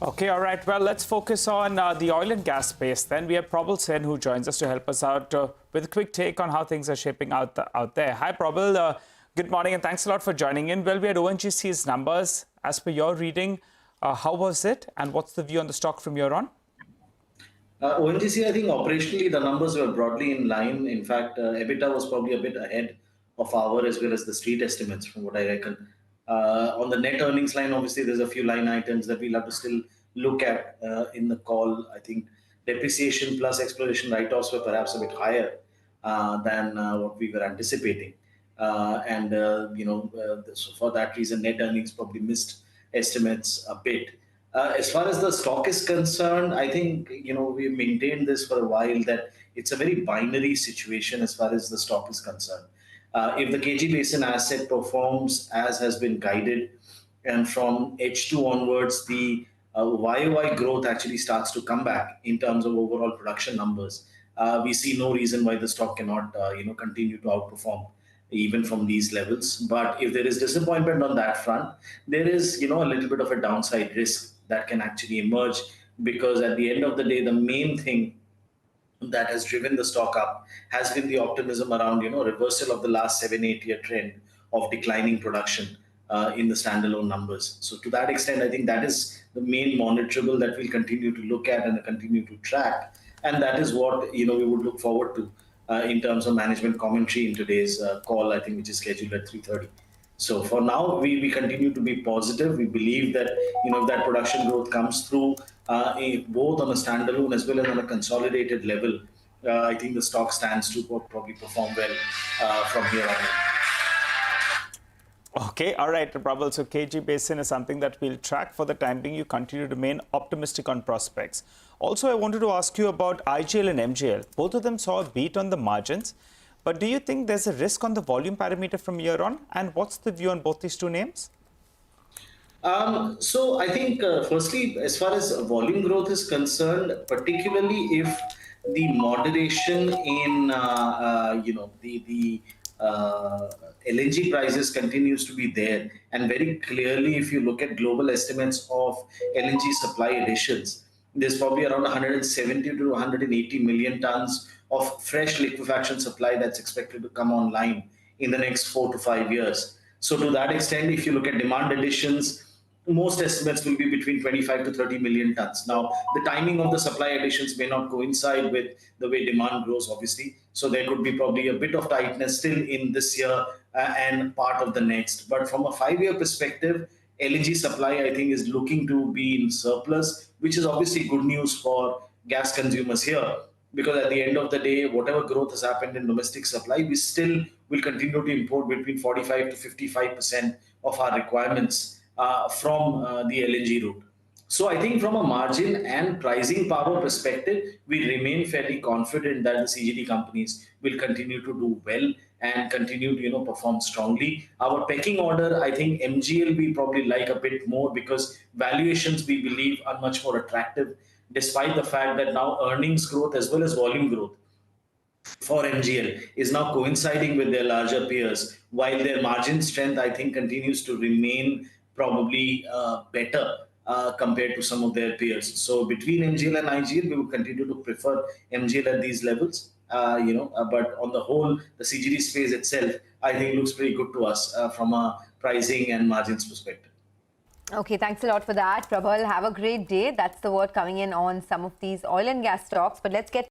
Okay, all right. Well, let's focus on the oil and gas space. Then we have Probal Sen, who joins us to help us out with a quick take on how things are shaping out there. Hi, Probal. Good morning, and thanks a lot for joining in. Well, we had ONGC's numbers. As per your reading, how was it, and what's the view on the stock from here on? ONGC, I think operationally the numbers were broadly in line. In fact, EBITDA was probably a bit ahead of our as well as the street estimates, from what I reckon. On the net earnings line, obviously, there's a few line items that we'll have to still look at in the call. I think depreciation plus exploration write-offs were perhaps a bit higher than what we were anticipating. So for that reason, net earnings probably missed estimates a bit. As far as the stock is concerned, I think, we've maintained this for a while that it's a very binary situation as far as the stock is concerned. If the KG Basin asset performs as has been guided, and from H2 onwards, the YOY growth actually starts to come back in terms of overall production numbers, we see no reason why the stock cannot, continue to outperform even from these levels. But if there is disappointment on that front, there is, a little bit of a downside risk that can actually emerge, because at the end of the day, the main thing that has driven the stock up has been the optimism around, reversal of the last 7-8 year trend of declining production in the standalone numbers. So to that extent, I think that is the main monitorable that we'll continue to look at and continue to track. And that is what, we would look forward to in terms of management commentary in today's call, I think, which is scheduled at 3:30. So for now, we continue to be positive. We believe that, if that production growth comes through both on a standalone as well as on a consolidated level, I think the stock stands to probably perform well from here on. Okay, all right, Probal. So KG Basin is something that we'll track. For the time being, you continue to remain optimistic on prospects. Also, I wanted to ask you about IGL and MGL. Both of them saw a beat on the margins. But do you think there's a risk on the volume parameter from here on? And what's the view on both these two names? So I think, firstly, as far as volume growth is concerned, particularly if the moderation in, the LNG prices continues to be there, and very clearly, if you look at global estimates of LNG supply additions, there's probably around 170 to 180 million tons of fresh liquefaction supply that's expected to come online in the next 4 to 5 years. So to that extent, if you look at demand additions, most estimates will be between 25 to 30 million tons. Now, the timing of the supply additions may not coincide with the way demand grows, obviously. So there could be probably a bit of tightness still in this year and part of the next. But from a 5-year perspective, LNG supply, I think, is looking to be in surplus, which is obviously good news for gas consumers here. Because at the end of the day, whatever growth has happened in domestic supply, we still will continue to import between 45 to 55% of our requirements from the LNG route. So I think from a margin and pricing power perspective, we remain fairly confident that the CGD companies will continue to do well and continue to perform strongly. Our pecking order, I think MGL we probably like a bit more, because valuations we believe are much more attractive, despite the fact that now earnings growth as well as volume growth for MGL is now coinciding with their larger peers, while their margin strength, I think, continues to remain probably better compared to some of their peers. So between MGL and IGL, we will continue to prefer MGL at these levels. But on the whole, the CGD space itself, I think, looks pretty good to us from a pricing and margins perspective. Okay, thanks a lot for that, Probal. Have a great day. That's the word coming in on some of these oil and gas stocks. But let's get